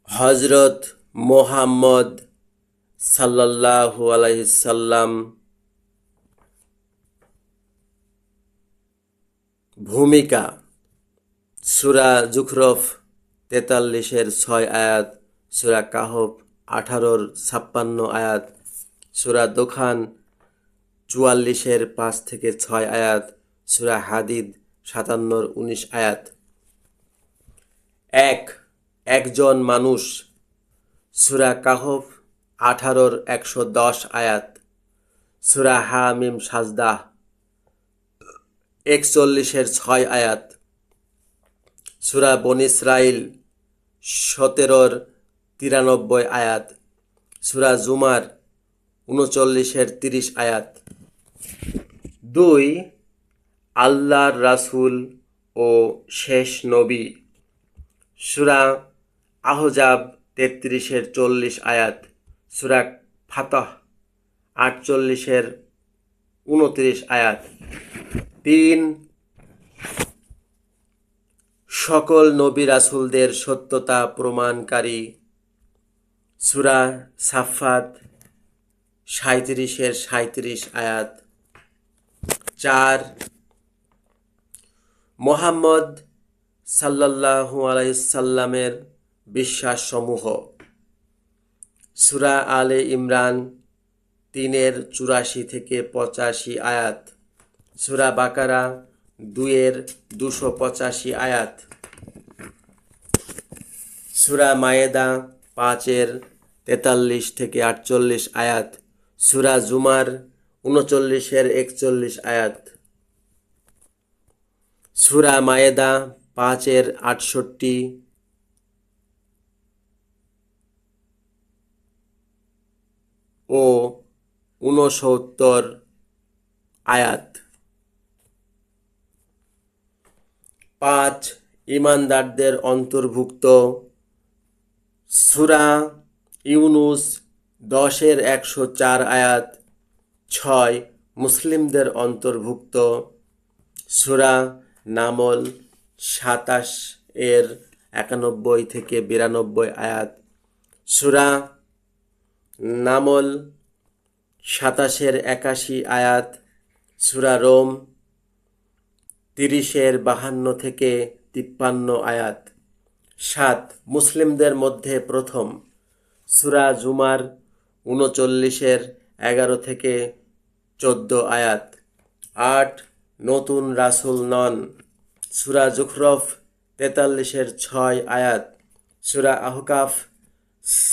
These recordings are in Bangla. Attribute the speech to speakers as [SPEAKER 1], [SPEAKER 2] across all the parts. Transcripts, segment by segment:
[SPEAKER 1] হজরত মোহাম্মদ সাল্লাল্লাহু আলাইহি সাল্লাম ভূমিকা। সূরা যুখরুফ ৪৩-এর ৬ আয়াত, সূরা কাহফ ১৮-র ৫৬ আয়াত, সূরা দোখান ৪৪-এর ৫-৬ আয়াত, সূরা হাদিদ ৫৭-র ১৯ আয়াত। একজন মানুষ, সূরা কাহফ ১৮-র ১১০ আয়াত, সূরা হামিম সাজদাহ ৪১-এর ৬ আয়াত, সূরা বনী ইসরাঈল ১৭-র ৯৩ আয়াত, সূরা জুমার ৩৯-এর ৩০ আয়াত। ২. আল্লাহর রাসূল ও শেষ নবী। সূরা আহজাব ৩৩-এর ৪০ আয়াত, সূরা ফাতহ ৪৮-এর ২৯ আয়াত। ৩. সকল নবী রাসূলদের সত্যতা প্রমাণকারী। সূরা সাফফাত ৩৭-এর ৩৭ আয়াত। ৪. মুহাম্মদ সাল্লাল্লাহু আলাইহি সাল্লামের বিশ্বাসসমূহ। সূরা আলে ইমরান ৩-এর ৮৪-৮৫ আয়াত, সূরা বাকারা ২-এর ২৮৫ আয়াত, সূরা মায়েদা ৫-এর ৪৩-৪৮ আয়াত, সূরা জুমার ৩৯-এর ৪১ আয়াত, সূরা মায়েদা ৫-এর ৬৮ ও ৬৯ আয়াত। ৫. ঈমানদারদের অন্তর্ভুক্ত। সূরা ইউনুস ১০-এর ১০৪ আয়াত। ৬. মুসলিমদের অন্তর্ভুক্ত। সূরা নামল ২৭-এর ৯১-৯২ আয়াত, সূরা নামল ২৭-এর ৮১ আয়াত, সূরা রোম ৩০-এর ৫২-৫৩ আয়াত। ৭. মুসলিমদের মধ্যে প্রথম। সূরা জুমার ৩৯-এর ১১-১৪ আয়াত। ৮. নতুন রাসূল নন। সূরা যুখরুফ ৪৩-এর ৬ আয়াত, সূরা আহকাফ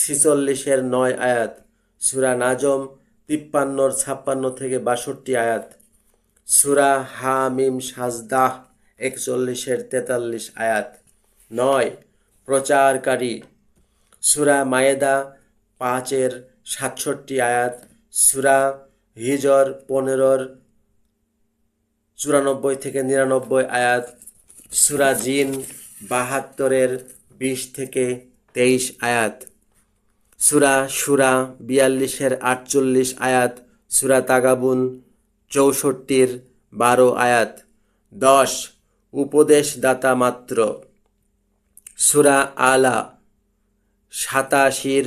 [SPEAKER 1] ৪৬-এর ৯ আয়াত, সূরা নাজম ৫৩-র ৫৬-৬২ আয়াত, সূরা হামিম সাজদাহ ৪১-এর ৪৩ আয়াত। ৯. প্রচারকারী। সূরা মায়েদা ৫-এর ৬৭ আয়াত, সূরা হিজর ১৫-র ৯৪-৯৯ আয়াত, সূরা জিন ৭২-এর ২০-২৩ আয়াত, সূরা শুরা ৪২-এর ৪৮ আয়াত, সূরা তাগাবুন ৬৪-র ১২ আয়াত। ১০. উপদেশদাতা মাত্র। সূরা আলা ৮৭-র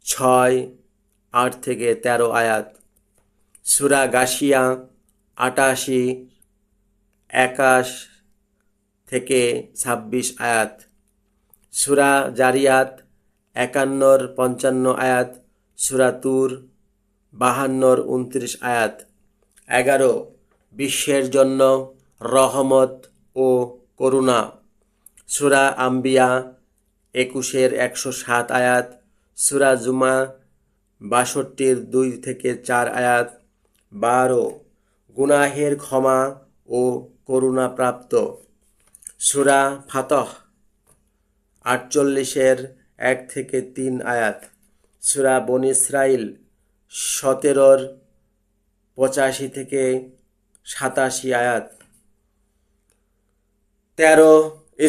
[SPEAKER 1] ৬, ৮-১৩ আয়াত, সূরা গাশিয়া ৮৮, ২১-২৬ আয়াত, সূরা জারিয়াত ৫১-র ৫৫ আয়াত, সূরা তুর ৫২-র ২৯ আয়াত। ১১. বিশ্বের জন্য রহমত ও করুণা। সূরা আম্বিয়া ২১-এর ১০৭ আয়াত, সূরা জুমা ৬২-র ২-৪ আয়াত। ১২. গুনাহের ক্ষমা ও করুণাপ্রাপ্ত। সূরা ফাতহ ৪৮-এর ১-৩ আয়াত, সূরা বনী ইসরাঈল ১৭-র ৮৫-৮৭ আয়াত। ১৩.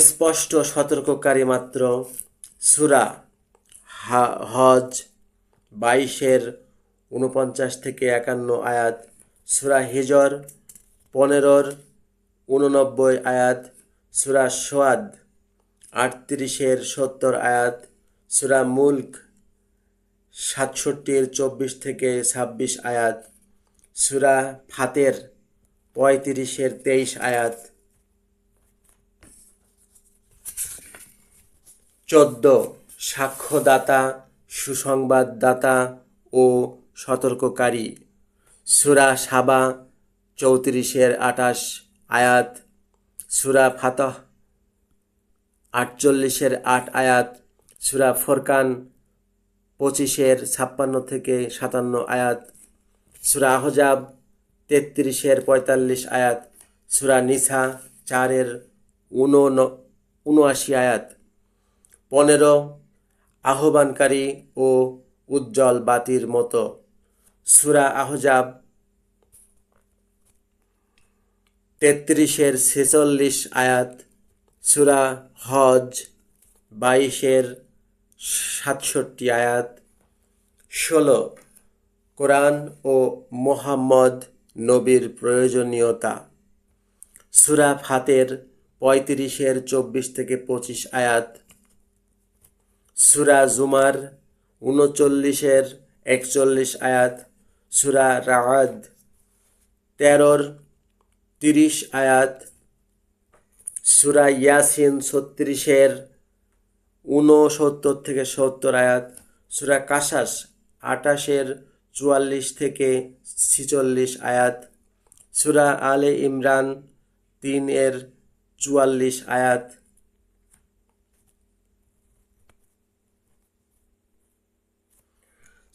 [SPEAKER 1] স্পষ্ট সতর্ককারী মাত্র। সূরা হজ ২২-এর ৪৯-৫১ আয়াত, সূরা হিজর ১৫-র ৮৯ আয়াত, সূরা সোয়াদ 38-এর 70 আয়াত, সূরা মুলক 67-এর 24 থেকে 26 আয়াত, সূরা ফাতের 35-এর 23 আয়াত। 14 সাক্ষ্যদাতা, সুসংবাদদাতা ও সতর্ককারী, সূরা সাবা 34-এর 28 আয়াত, সূরা ফাতহ 48-এর 8 আয়াত, সূরা ফুরকান 25-এর 56 থেকে 57 আয়াত, সূরা আহজাব 33-এর 45 আয়াত, সূরা নিসা 4-এর 79 আয়াত। 15 আহ্বানকারী ও উজ্জ্বল বাতির মতো, সূরা আহজাব 33-এর 46 আয়াত, সূরা হজ 22-এর 67 আয়াত। 16 কোরআন ও মুহাম্মদ নবীর প্রয়োজনীয়তা, সূরা ফাতের 35-এর 24 থেকে 25 আয়াত, সূরা জুমার 39-এর 41 আয়াত, সূরা রা'দ 13-র 30 আয়াত, সূরা ইয়াসিন 36-এর 69 থেকে 70 আয়াত, সূরা কাসাস 28-এর 44 থেকে 46 আয়াত, সূরা আলে ইমরান 3-এর 44 আয়াত,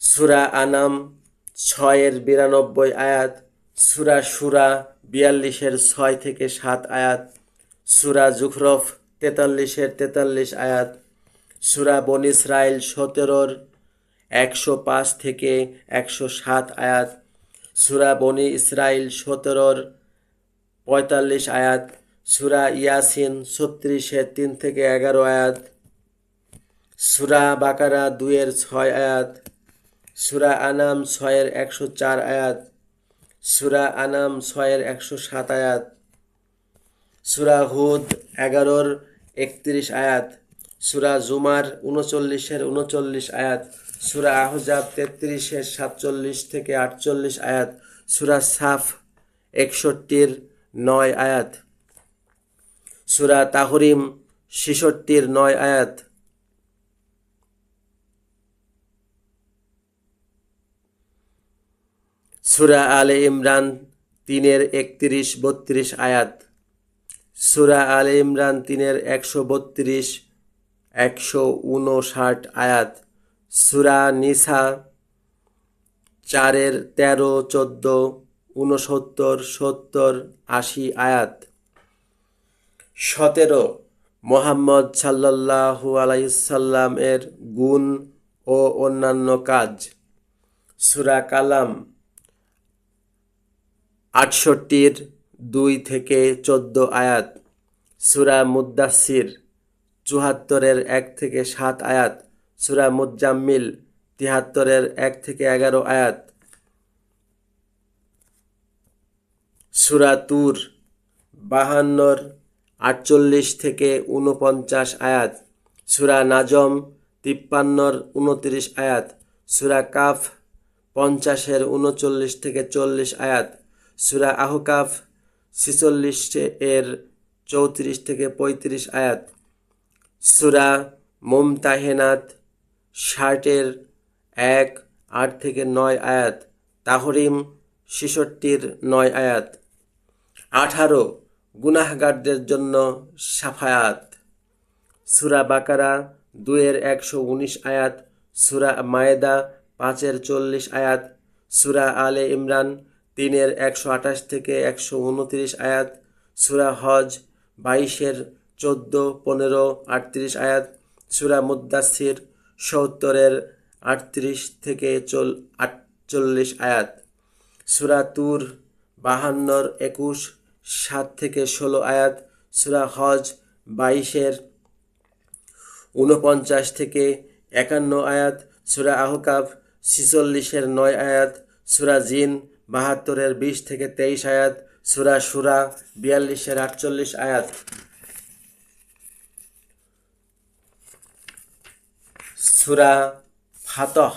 [SPEAKER 1] সূরা আনাম 6-এর 92 আয়াত, সূরা শুরা 42-এর 6 থেকে 7 আয়াত, সূরা জুখরুফ 43-এর 43 আয়াত, সূরা বনী ইসরাইল 17-র 105 থেকে 107 আয়াত, সূরা বনী ইসরাইল 17-র 45 আয়াত, সূরা ইয়াসিন 36-এর 3 থেকে 11 আয়াত, সূরা বাকারা 2-এর 6 আয়াত, সূরা আনাম 6-এর 104 আয়াত, সূরা আনাম 6-এর 107 আয়াত, সূরা হুদ 11-র 31 আয়াত, সূরা জুমার 39-এর 39 আয়াত, সূরা আহজাব 33-এর 47 থেকে 48 আয়াত, সূরা সাফ 61-এর 9 আয়াত, সূরা তাহরিম 66-এর 9 আয়াত, সূরা আলে ইমরান 3-এর 31-32 আয়াত, সূরা আলে ইমরান 3-এর 132-159 আয়াত, সূরা নিসা 4-এর 13, 14, 69, 70, 80 আয়াত। 17 মুহাম্মদ সাল্লাল্লাহু আলাইহি সাল্লাম এর গুণ ও অন্যান্য কাজ, সূরা কালাম 68-এর 2 থেকে 14 আয়াত, সূরা মুদ্দাসির 74-এর 1 থেকে 7 আয়াত, সূরা মুজ্জাম্মিল 73-এর 1 থেকে 11 আয়াত, সূরা তুর 52-র 48 থেকে 49 আয়াত, সূরা নাজম 53-র 29 আয়াত, সূরা কাফ 50-এর 39 থেকে 40 আয়াত, সূরা আহকাফ 46-এর 34 থেকে 35 আয়াত, সূরা মুমতাহিনাত 60-এর 1, 8 থেকে 9 আয়াত, তাহরিম 66-এর 9 আয়াত। 18 গুনাহগারদের জন্য শাফায়াত, সূরা বাকারা 2-এর 119 আয়াত, সূরা মায়েদা 5-এর 40 আয়াত, সূরা আলে ইমরান 3-এর 128 থেকে 129 আয়াত, সূরা হজ 22-এর 14, 15, 38 আয়াত, সূরা মুদ্দাসির 70-এর 38 থেকে 48 আয়াত, সূরা তুর 52-র 21, 7 থেকে 16 আয়াত, সূরা হজ 22-এর 49 থেকে 51 আয়াত, সূরা আহকাফ 46-এর 9 আয়াত, সূরা জিন 72-এর 20 থেকে 23 আয়াত, সূরা শুরা 42-এর 48 আয়াত। সূরা ফাতহ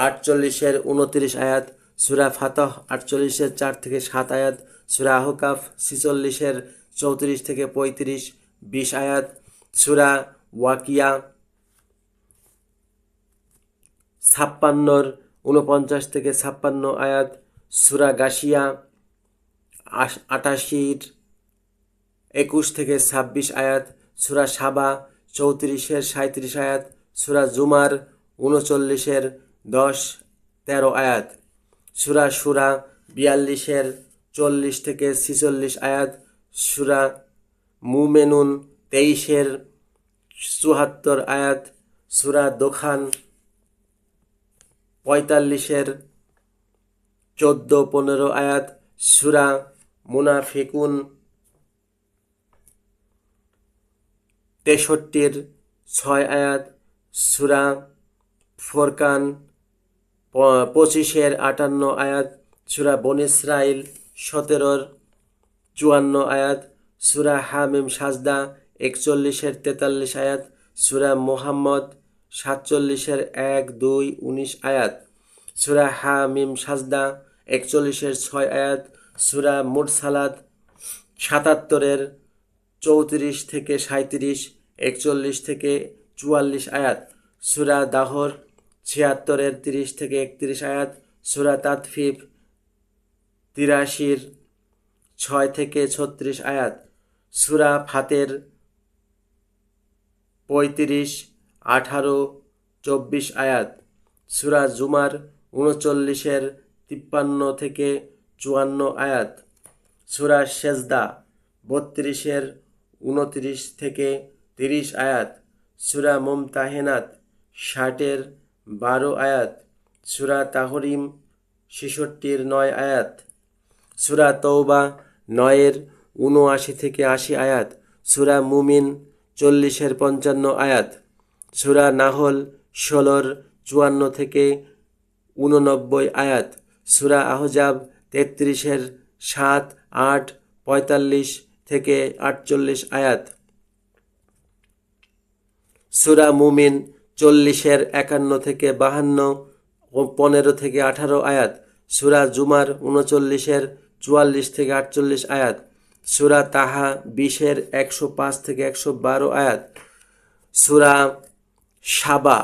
[SPEAKER 1] 48-এর 29 আয়াত, সূরা ফাতহ 48-এর 4 থেকে 7 আয়াত, সূরা আহকাফ 46-এর 34 থেকে 35 20 আয়াত, সূরা ওয়াকিয়া 56-র 49 থেকে 56 আয়াত, সূরা গাশিয়া 88-র 21 থেকে 26 আয়াত, সূরা সাবা 34-এর 37 আয়াত, সূরা জুমার 39-এর 10-13 আয়াত, সূরা শুরা 42-এর 40 থেকে 46 আয়াত, সূরা মুমিনুন 23-এর 74 আয়াত, সূরা দোখান 45-এর 14-15 আয়াত, সূরা মুনাফিকুন 63-এর 6 আয়াত, সূরা ফুরকান 25-এর 58 আয়াত, সূরা বনী ইসরাইল 17-র 54 আয়াত, সূরা হামিম সাজদা 41-এর 43 আয়াত, সূরা মুহাম্মদ 47-এর 1-2-19 আয়াত, সূরা হামিম সাজদা 41-এর 6 আয়াত, সূরা মুরসালাত 77-এর 34 থেকে 37, 41 থেকে 44 আয়াত, সূরা দাহর 76-এর 30 থেকে 31 আয়াত, সূরা তাতফিফ 83-র 6 থেকে 36 আয়াত, সূরা ফাতের 35, 18, 24 আয়াত, সূরা জুমার 39-এর 53 থেকে 54 আয়াত, সূরা সেজদা 32-এর 29 থেকে 30 আয়াত, সূরা মুমতাহিনাত 60-এর 12 আয়াত, সূরা তাহরিম 66-র 9 আয়াত, সূরা তওবা 9-এর 79 থেকে 80 আয়াত, সূরা মুমিন 40-এর 55 আয়াত, সূরা নাহল 16-র 54 থেকে 89 আয়াত, সূরা আহজাব 33-এর 7, 8, 45 থেকে 48 আয়াত, সূরা মুমিন 40-এর 51 থেকে 52 ও 15 থেকে 18 আয়াত, সূরা জুমার 39-এর 44 থেকে 48 আয়াত, সূরা তাহা 20-এর 105 থেকে 112 আয়াত, সূরা সাবা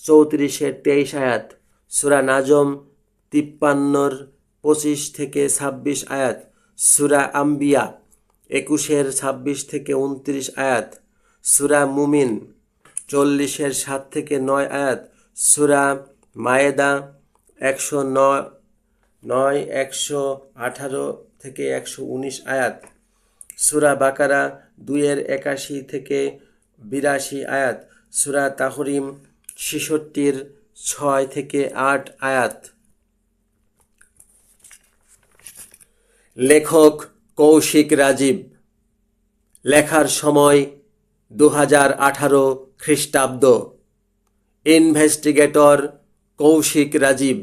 [SPEAKER 1] 34-এর 23 আয়াত, সূরা নাজম 53-র 25 থেকে 26 আয়াত, সূরা আম্বিয়া 21-এর 26 থেকে 29 আয়াত, সূরা মুমিন 40-এর 7 থেকে 9 আয়াত, সূরা মায়েদা 109, 118 থেকে 119 আয়াত, সূরা বাকারা 2-এর 81 থেকে 82 আয়াত, সূরা তাহরিম 66-র 6 থেকে 8 আয়াত। লেখক কৌশিক রাজীব। লেখার সময় 2018 খ্রিস্টাব্দ। ইনভেস্টিগেটর কৌশিক রাজীব।